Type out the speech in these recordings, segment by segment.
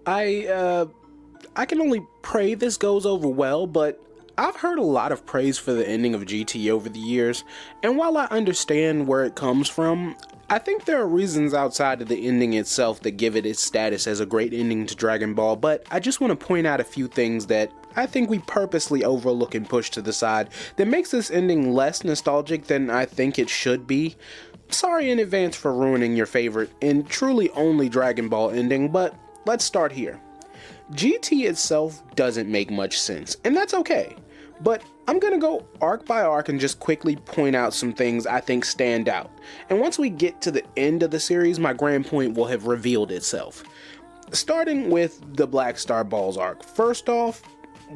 I can only pray this goes over well, but I've heard a lot of praise for the ending of GT over the years, and while I understand where it comes from, I think there are reasons outside of the ending itself that give it its status as a great ending to Dragon Ball, but I just want to point out a few things that I think we purposely overlook and push to the side that makes this ending less nostalgic than I think it should be. Sorry in advance for ruining your favorite and truly only Dragon Ball ending, but let's start here. GT itself doesn't make much sense, and that's okay. But I'm gonna go arc by arc and just quickly point out some things I think stand out. And once we get to the end of the series, my grand point will have revealed itself. Starting with the Black Star Balls arc. First off,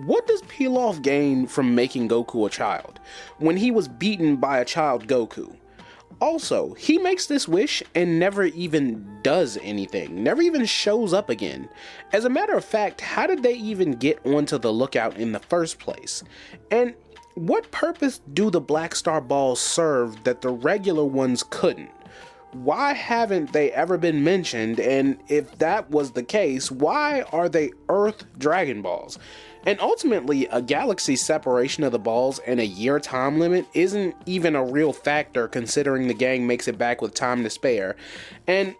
what does Pilaf gain from making Goku a child, when he was beaten by a child Goku? Also, he makes this wish and never even does anything, never even shows up again. As a matter of fact, how did they even get onto the lookout in the first place? And what purpose do the Black Star Balls serve that the regular ones couldn't? Why haven't they ever been mentioned, and if that was the case, why are they Earth Dragon Balls? And ultimately, a galaxy separation of the balls and a year time limit isn't even a real factor considering the gang makes it back with time to spare. And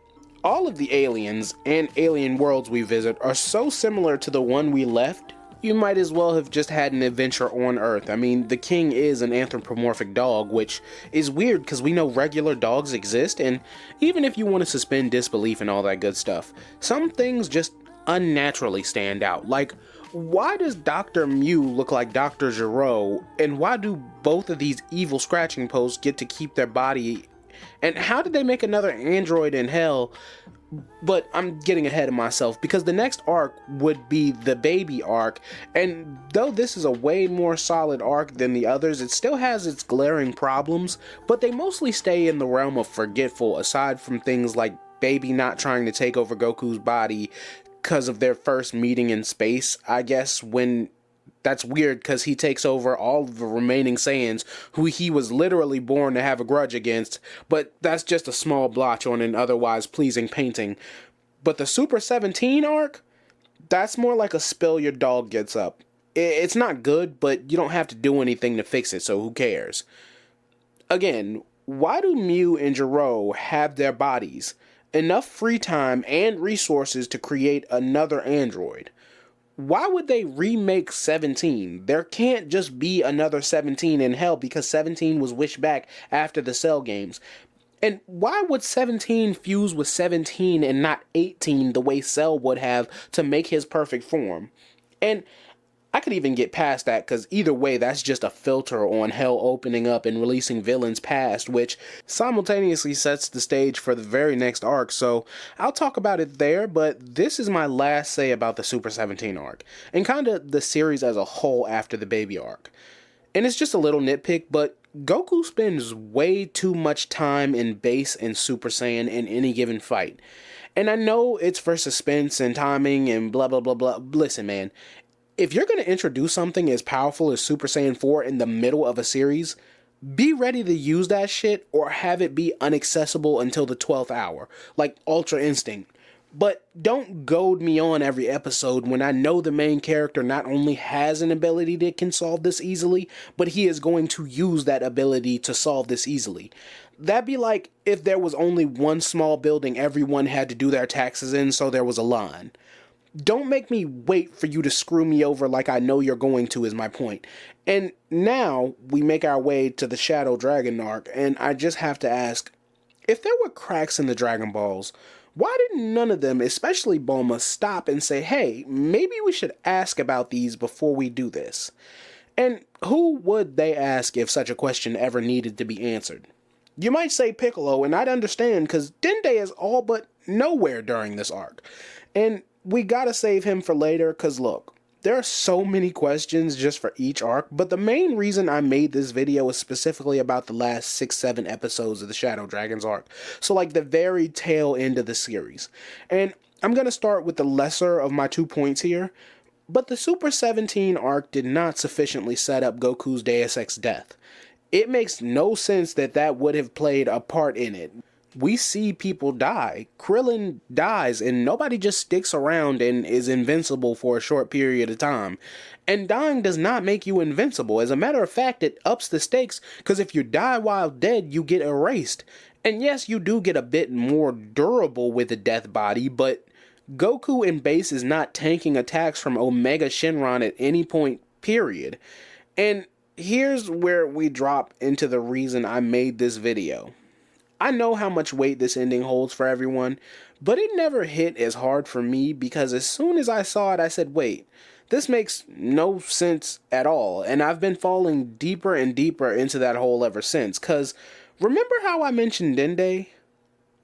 all of the aliens and alien worlds we visit are so similar to the one we left, you might as well have just had an adventure on Earth. I mean, the king is an anthropomorphic dog, which is weird because we know regular dogs exist, and even if you want to suspend disbelief and all that good stuff, some things just unnaturally stand out. Like, why does Dr. Mew look like Dr. Gero, and why do both of these evil scratching posts get to keep their body, and how did they make another android in hell? But I'm getting ahead of myself because the next arc would be the baby arc, and though this is a way more solid arc than the others, it still has its glaring problems, but they mostly stay in the realm of forgetful aside from things like Baby not trying to take over Goku's body because of their first meeting in space, I guess, when that's weird because he takes over all of the remaining Saiyans who he was literally born to have a grudge against, but that's just a small blotch on an otherwise pleasing painting. But the Super 17 arc? That's more like a spill your dog gets up. It's not good, but you don't have to do anything to fix it, so who cares? Again, why do Mew and Gero have their bodies, enough free time and resources to create another android? Why would they remake 17? There can't just be another 17 in hell because 17 was wished back after the Cell games. And why would 17 fuse with 17 and not 18 the way Cell would have to make his perfect form? And I could even get past that because either way, that's just a filter on hell opening up and releasing villains past, which simultaneously sets the stage for the very next arc, so I'll talk about it there, but this is my last say about the Super 17 arc, and kinda the series as a whole after the baby arc. And it's just a little nitpick, but Goku spends way too much time in base and Super Saiyan in any given fight. And I know it's for suspense and timing and blah blah blah blah. Listen, man, if you're going to introduce something as powerful as Super Saiyan 4 in the middle of a series, be ready to use that shit or have it be inaccessible until the 12th hour, like Ultra Instinct. But don't goad me on every episode when I know the main character not only has an ability that can solve this easily, but he is going to use that ability to solve this easily. That'd be like if there was only one small building everyone had to do their taxes in, so there was a line. Don't make me wait for you to screw me over like I know you're going to, is my point. And now we make our way to the Shadow Dragon arc, and I just have to ask, if there were cracks in the Dragon Balls, why didn't none of them, especially Bulma, stop and say, hey, maybe we should ask about these before we do this? And who would they ask if such a question ever needed to be answered? You might say Piccolo, and I'd understand, because Dende is all but nowhere during this arc. And we gotta save him for later, because look, there are so many questions just for each arc, but the main reason I made this video is specifically about the last 6-7 episodes of the Shadow Dragons arc, so like the very tail end of the series. And I'm gonna start with the lesser of my 2 points here, but the Super 17 arc did not sufficiently set up Goku's Deus Ex death. It makes no sense that that would have played a part in it. we see people die. Krillin dies, and nobody just sticks around and is invincible for a short period of time. And dying does not make you invincible. As a matter of fact, it ups the stakes, because if you die while dead, you get erased. And yes, you do get a bit more durable with a death body, but Goku in base is not tanking attacks from Omega Shenron at any point, period. And here's where we drop into the reason I made this video. I know how much weight this ending holds for everyone, but it never hit as hard for me because as soon as I saw it, I said, wait, this makes no sense at all. And I've been falling deeper and deeper into that hole ever since. Because remember how I mentioned Dende?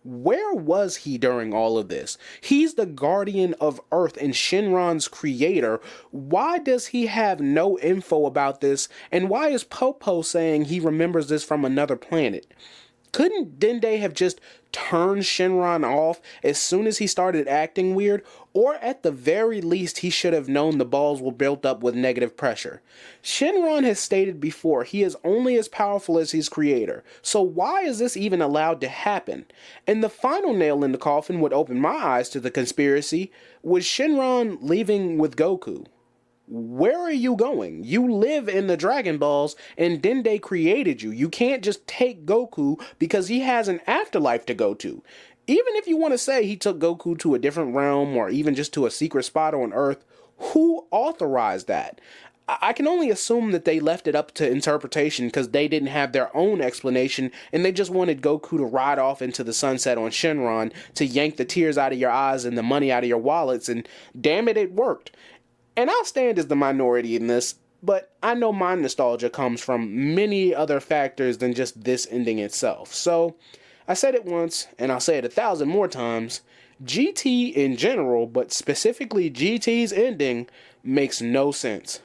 Where was he during all of this? He's the guardian of Earth and Shenron's creator. Why does he have no info about this? And why is Popo saying he remembers this from another planet? Couldn't Dende have just turned Shenron off as soon as he started acting weird? Or at the very least, he should have known the balls were built up with negative pressure. Shenron has stated before he is only as powerful as his creator. So why is this even allowed to happen? And the final nail in the coffin would open my eyes to the conspiracy was Shenron leaving with Goku. Where are you going? You live in the Dragon Balls and Dende created you. You can't just take Goku because he has an afterlife to go to. Even if you want to say he took Goku to a different realm or even just to a secret spot on Earth, who authorized that? I can only assume that they left it up to interpretation because they didn't have their own explanation and they just wanted Goku to ride off into the sunset on Shenron to yank the tears out of your eyes and the money out of your wallets, and damn it, it worked. And I'll stand as the minority in this, but I know my nostalgia comes from many other factors than just this ending itself. So, I said it once, and I'll say it 1,000 more times, GT in general, but specifically GT's ending, makes no sense.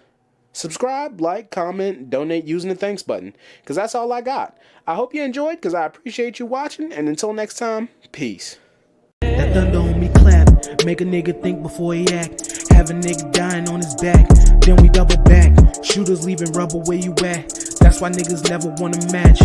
Subscribe, like, comment, donate using the thanks button, because that's all I got. I hope you enjoyed, because I appreciate you watching, and until next time, peace. That thunder on me clap, make a nigga think before he act. Have a nigga dying on his back, then we double back. Shooters leaving rubber where you at. That's why niggas never wanna match.